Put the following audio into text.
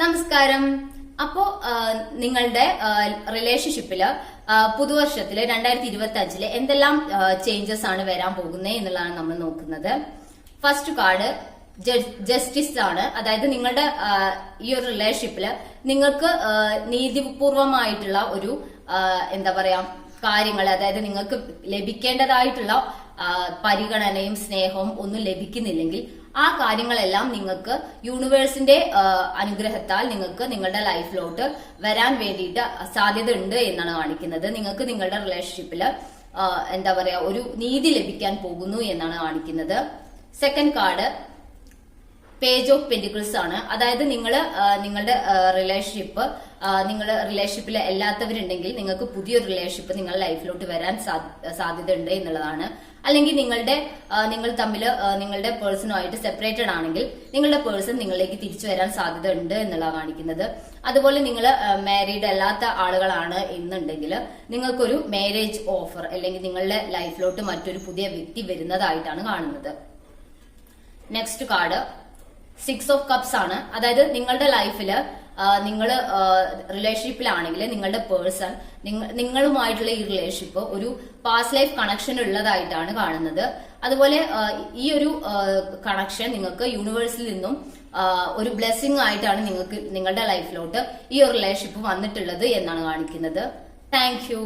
നമസ്കാരം. അപ്പോ നിങ്ങളുടെ റിലേഷൻഷിപ്പില് പുതുവർഷത്തില് 2025 എന്തെല്ലാം ചേഞ്ചസ് ആണ് വരാൻ പോകുന്നത് എന്നുള്ളതാണ് നമ്മൾ നോക്കുന്നത്. ഫസ്റ്റ് കാർഡ് ജസ്റ്റിസ് ആണ്. അതായത് നിങ്ങളുടെ ഈ ഒരു റിലേഷൻഷിപ്പില് നിങ്ങൾക്ക് നീതിപൂർവമായിട്ടുള്ള ഒരു എന്താ പറയാ കാര്യങ്ങൾ, അതായത് നിങ്ങൾക്ക് ലഭിക്കേണ്ടതായിട്ടുള്ള പരിഗണനയും സ്നേഹവും ഒന്നും ലഭിക്കുന്നില്ലെങ്കിൽ ആ കാര്യങ്ങളെല്ലാം നിങ്ങൾക്ക് യൂണിവേഴ്സിന്റെ അനുഗ്രഹത്താൽ നിങ്ങൾക്ക് നിങ്ങളുടെ ലൈഫിലോട്ട് വരാൻ വേണ്ടിയിട്ട് സാധ്യത ഉണ്ട് എന്നാണ് കാണിക്കുന്നത്. നിങ്ങൾക്ക് നിങ്ങളുടെ റിലേഷൻഷിപ്പില് എന്താ പറയാ ഒരു നീതി ലഭിക്കാൻ പോകുന്നു എന്നാണ് കാണിക്കുന്നത്. Second card page of pentacles ആണ്. അതായത് നിങ്ങളുടെ റിലേഷൻഷിപ്പിൽ അല്ലാത്തവരുണ്ടെങ്കിൽ നിങ്ങൾക്ക് പുതിയൊരു റിലേഷൻഷിപ്പ് നിങ്ങളുടെ ലൈഫിലോട്ട് വരാൻ സാധ്യത ഉണ്ട് എന്നുള്ളതാണ്. അല്ലെങ്കിൽ നിങ്ങൾ തമ്മിൽ നിങ്ങളുടെ പേഴ്സണുമായിട്ട് സെപ്പറേറ്റഡ് ആണെങ്കിൽ നിങ്ങളുടെ പേഴ്സൺ നിങ്ങളിലേക്ക് തിരിച്ചു വരാൻ സാധ്യത ഉണ്ട് എന്നുള്ളതാണ് കാണിക്കുന്നത്. അതുപോലെ നിങ്ങൾ മാരീഡ് അല്ലാത്ത ആളുകളാണ് എന്നുണ്ടെങ്കിൽ നിങ്ങൾക്കൊരു മാരേജ് ഓഫർ അല്ലെങ്കിൽ നിങ്ങളുടെ ലൈഫിലോട്ട് മറ്റൊരു പുതിയ വ്യക്തി വരുന്നതായിട്ടാണ് കാണുന്നത്. നെക്സ്റ്റ് കാർഡ് 6 ഓഫ് കപ്സ് ആണ്. അതായത് നിങ്ങളുടെ ലൈഫില് നിങ്ങൾ റിലേഷൻഷിപ്പിലാണെങ്കിൽ നിങ്ങളുടെ പേഴ്സൺ നിങ്ങളുമായിട്ടുള്ള ഈ റിലേഷൻഷിപ്പ് ഒരു പാസ്റ്റ് ലൈഫ് കണക്ഷൻ ഉള്ളതായിട്ടാണ് കാണുന്നത്. അതുപോലെ ഈ ഒരു കണക്ഷൻ നിങ്ങൾക്ക് യൂണിവേഴ്സിൽ നിന്നും ഒരു ബ്ലെസ്സിങ് ആയിട്ടാണ് നിങ്ങൾക്ക് നിങ്ങളുടെ ലൈഫിലോട്ട് ഈ ഒരു റിലേഷൻഷിപ്പ് വന്നിട്ടുള്ളത് എന്നാണ് കാണിക്കുന്നത്. Thank you.